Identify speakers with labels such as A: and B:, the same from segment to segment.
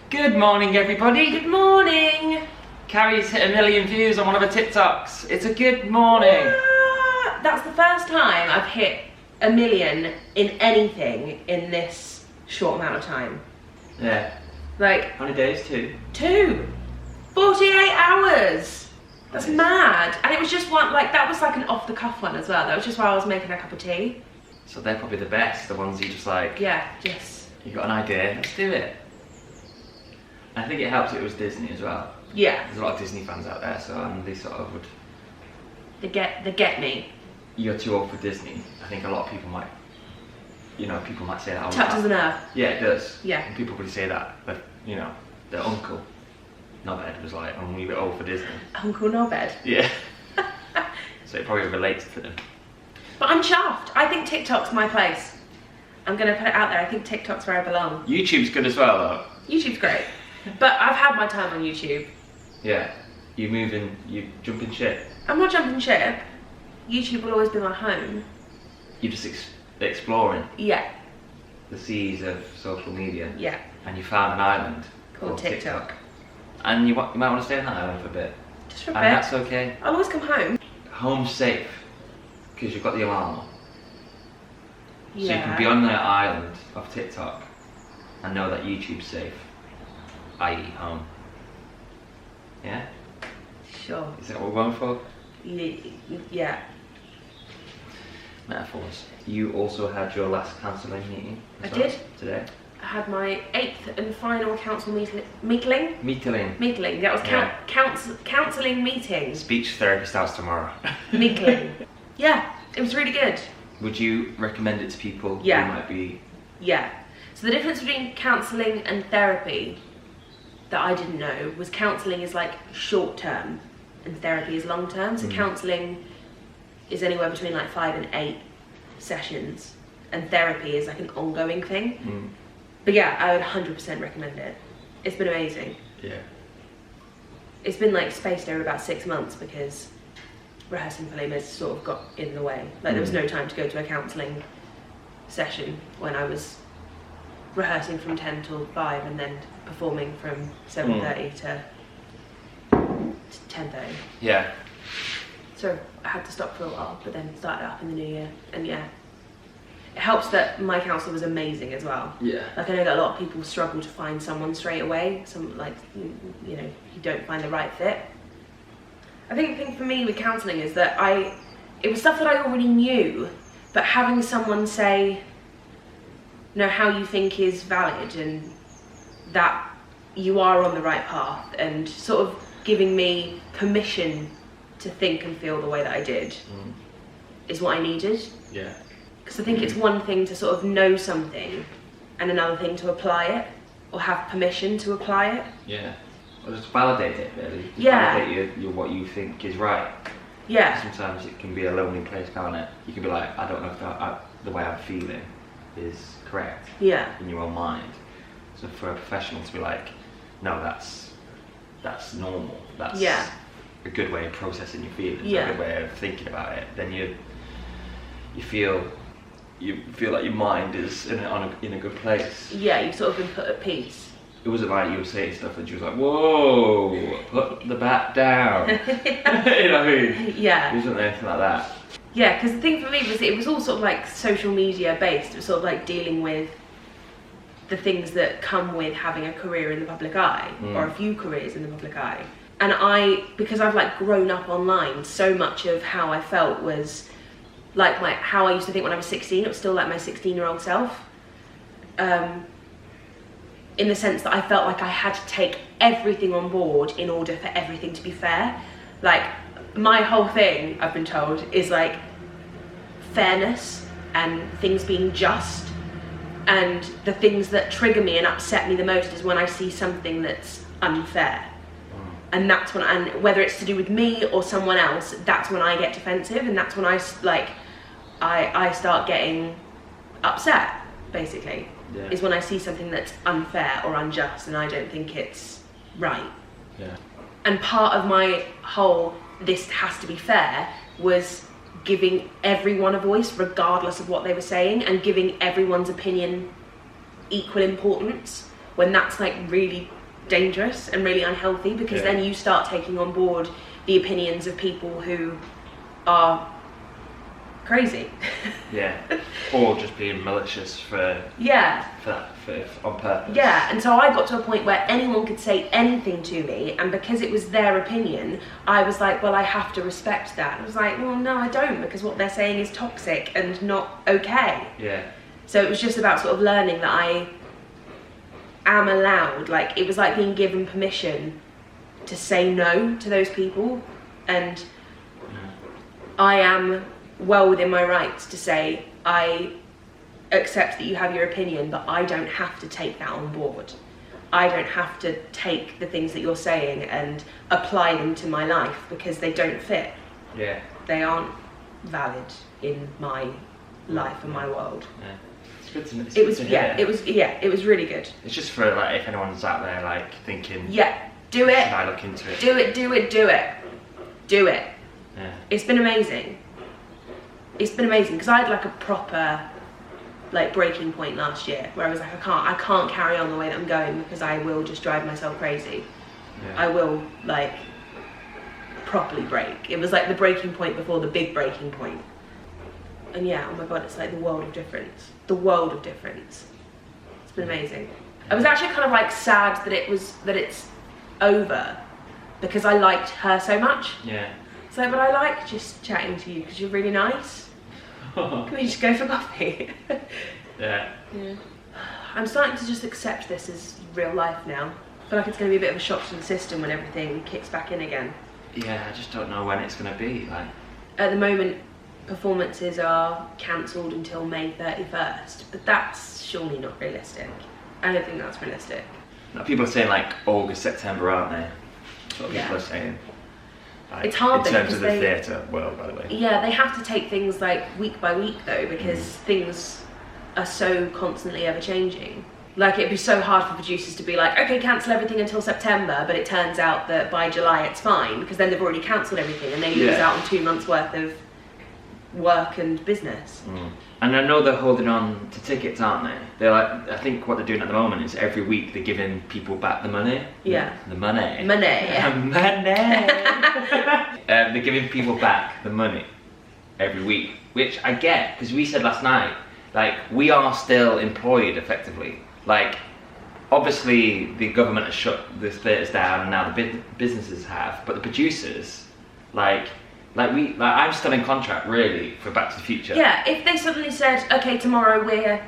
A: Good morning, everybody.
B: Good morning.
A: Carrie's hit 1 million views on one of her TikToks. It's a good morning.
B: That's the first time I've hit 1 million in anything in this short amount of time.
A: Yeah.
B: Like,
A: How many days?
B: 2. 48 hours. That's mad. And it was just one, like, that was like an off the cuff one as well. That was just while I was making a cup of tea.
A: So they're probably the best, the ones you just like...
B: Yeah, just...
A: You got an idea, let's do it. I think it helps it was Disney as well.
B: Yeah.
A: There's a lot of Disney fans out there, so they sort of would...
B: They get me.
A: You're too old for Disney. I think a lot of people might... You know, people might say that.
B: Touches a nerve.
A: Yeah, it does.
B: Yeah.
A: And people probably say that, but, you know, their uncle, Nobed, was like, I'm a wee bit old for Disney.
B: Uncle Nobed.
A: Yeah. So it probably relates to them.
B: But I'm chuffed. I think TikTok's my place. I'm going to put it out there. I think TikTok's where I belong.
A: YouTube's good as well, though.
B: YouTube's great. But I've had my time on YouTube.
A: Yeah. You jumping ship.
B: I'm not jumping ship. YouTube will always be my home.
A: You're just exploring
B: Yeah.
A: the seas of social media.
B: Yeah.
A: And you found an island
B: Called TikTok.
A: And you might want to stay on that island for a bit.
B: Just for a bit.
A: And that's okay.
B: I'll always come home.
A: Home's safe because you've got the alarm on.
B: Yeah.
A: So you can be on the island of TikTok and know that YouTube's safe, i.e. home. Yeah?
B: Sure.
A: Is that what we're going for?
B: Yeah.
A: Metaphors. You also had your last counselling meeting.
B: I did.
A: Today.
B: I had my 8th and final council meeting. Meeting. That was counselling meeting.
A: Speech therapy starts tomorrow.
B: Meeting. Yeah, it was really good.
A: Would you recommend it to people who might be...
B: Yeah. So the difference between counselling and therapy that I didn't know was counselling is like short term and therapy is long term. So counselling is anywhere between like 5 and 8 sessions and therapy is like an ongoing thing. But yeah, I would 100% recommend it. It's been amazing.
A: Yeah.
B: It's been like spaced over about 6 months because rehearsing for Les Mis sort of got in the way. Like there was no time to go to a counselling session when I was rehearsing from 10 till 5 and then performing from 7:30 to 10:30.
A: Yeah.
B: So I had to stop for a while, but then started up in the new year. And yeah, it helps that my counsellor was amazing as well.
A: Yeah.
B: Like I know that a lot of people struggle to find someone straight away. Some like, you know, you don't find the right fit. I think the thing for me with counselling is that it was stuff that I already knew, but having someone say, know how you think is valid and that you are on the right path and sort of giving me permission to think and feel the way that I did is what I needed.
A: Yeah.
B: Because I think it's one thing to sort of know something and another thing to apply it or have permission to apply it.
A: Yeah. Or just validate it, really. Just
B: Yeah.
A: validate your what you think is right.
B: Yeah.
A: Sometimes it can be a lonely place, can't it? You can be like, I don't know if the way I'm feeling is correct
B: Yeah.
A: in your own mind. So for a professional to be like, no, that's normal. That's a good way of processing your feelings.
B: Yeah.
A: A good way of thinking about it. Then you feel like your mind is in a good place.
B: Yeah, you've sort of been put at peace.
A: It wasn't like you were saying stuff and she was like, whoa, put the bat down. You know what I mean?
B: Yeah.
A: It wasn't anything like that.
B: Yeah, because the thing for me was it was all sort of like social media based. It was sort of like dealing with the things that come with having a career in the public eye or a few careers in the public eye. And because I've like grown up online, so much of how I felt was like how I used to think when I was 16. It was still like my 16-year-old self. In the sense that I felt like I had to take everything on board in order for everything to be fair. Like my whole thing, I've been told, is like fairness and things being just. And the things that trigger me and upset me the most is when I see something that's unfair. And that's when, and whether it's to do with me or someone else, that's when I get defensive and that's when I start getting upset, basically.
A: Yeah.
B: Is when I see something that's unfair or unjust and I don't think it's right.
A: Yeah.
B: And part of my whole this has to be fair was giving everyone a voice regardless of what they were saying and giving everyone's opinion equal importance when that's like really dangerous and really unhealthy, because then you start taking on board the opinions of people who are crazy.
A: Yeah. Or just being malicious for on purpose.
B: Yeah, and so I got to a point where anyone could say anything to me, and because it was their opinion, I was like, well, I have to respect that. I was like, well, no, I don't, because what they're saying is toxic and not okay.
A: Yeah.
B: So it was just about sort of learning that I am allowed, like, it was like being given permission to say no to those people, and I am well within my rights to say, I accept that you have your opinion, but I don't have to take that on board. I don't have to take the things that you're saying and apply them to my life, because they don't fit.
A: Yeah.
B: They aren't valid in my life and my world.
A: Yeah. It's good to, it's
B: it was
A: good to hear.
B: it was really good.
A: It's just for like if anyone's out there like thinking,
B: do it.
A: Should I look into it?
B: Do it.
A: Yeah.
B: It's been amazing. It's been amazing because I had like a proper like breaking point last year where I was like, I can't carry on the way that I'm going, because I will just drive myself crazy.
A: Yeah.
B: I will like properly break. It was like the breaking point before the big breaking point. And yeah, oh my god, it's like the world of difference. The world of difference. It's been amazing. I was actually kind of like sad that it's over, because I liked her so much.
A: Yeah.
B: It's like, but I like just chatting to you because you're really nice. Can we just go for coffee?
A: Yeah.
B: I'm starting to just accept this as real life now. I feel like it's going to be a bit of a shock to the system when everything kicks back in again.
A: Yeah, I just don't know when it's going to be. Like,
B: at the moment, performances are cancelled until May 31st, but that's surely not realistic. I don't think that's realistic.
A: now, people are saying like August, September, aren't they? That's what people are saying. Like,
B: it's hard
A: in
B: though,
A: terms of the theatre world, by the way.
B: Yeah, they have to take things like week by week though, because things are so constantly ever changing. Like, it'd be so hard for producers to be like, okay, cancel everything until September, but it turns out that by July it's fine, because then they've already cancelled everything and they lose out on 2 months worth of work and business.
A: And I know they're holding on to tickets, aren't they? They're like, I think what they're doing at the moment is every week they're giving people back the money.
B: Yeah.
A: The money.
B: Money.
A: They're giving people back the money every week, which I get, because we said last night, like, we are still employed effectively. Like, obviously the government has shut the theatres down and now the businesses have, but the producers, I'm still in contract really for Back to the Future.
B: Yeah, if they suddenly said, okay, tomorrow we're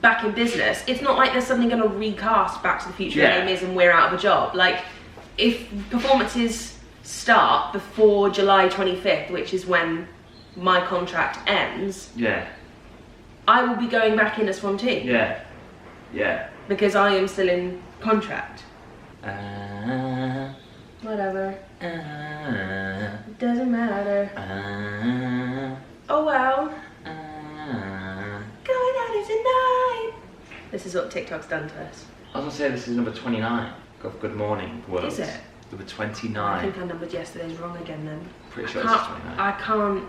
B: back in business, it's not like they're suddenly going to recast Back to the Future and Amy and we're out of a job. Like, if performances start before July 25th, which is when my contract ends, I will be going back in as Fontaine.
A: Yeah.
B: Because I am still in contract. Whatever. It doesn't matter. Oh well. Going out tonight. This is what TikTok's done to us.
A: I was gonna say this is number 29 of Good Morning World.
B: Is it?
A: Number 29.
B: I think I numbered yesterday's wrong again then.
A: Pretty sure this is 29.
B: I can't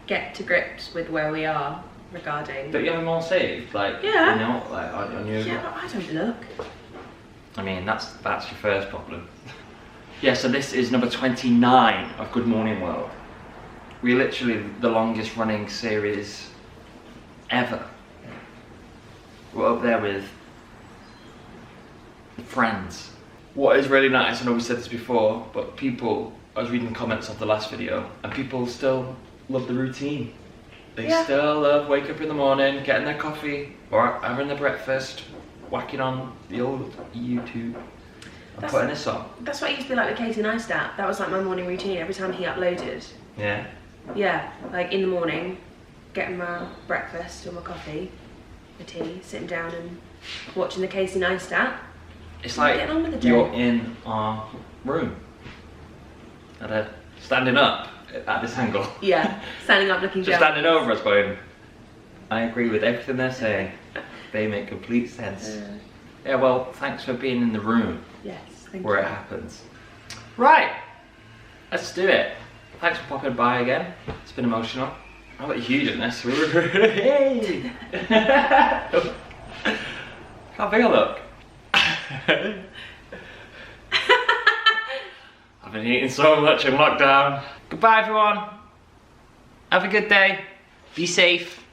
B: get to grips with where we are regarding...
A: Don't you have them all saved? Like, you know, like on your...
B: Yeah, but I don't look.
A: I mean, that's your first problem. Yeah, so this is number 29 of Good Morning World. We're literally the longest running series ever. We're up there with Friends. What is really nice, I know we said this before, but people, I was reading the comments of the last video, and people still love the routine. They still love waking up in the morning, getting their coffee, or having their breakfast, whacking on the old YouTube. I'm putting this on.
B: That's what used to be like with Casey Neistat. That was like my morning routine every time he uploaded.
A: Yeah?
B: Yeah, like in the morning, getting my breakfast or my coffee, my tea, sitting down and watching the Casey Neistat.
A: It's like you're in our room. Standing up at this angle.
B: Yeah, standing up looking down.
A: Just standing over us going, I agree with everything they're saying. They make complete sense. Yeah, well, thanks for being in the room.
B: Yes, thank you.
A: Where it happens. Right, let's do it. Thanks for popping by again. It's been emotional. I'll let you in this. Hey! How big I look? I've been eating so much in lockdown. Goodbye everyone. Have a good day. Be safe.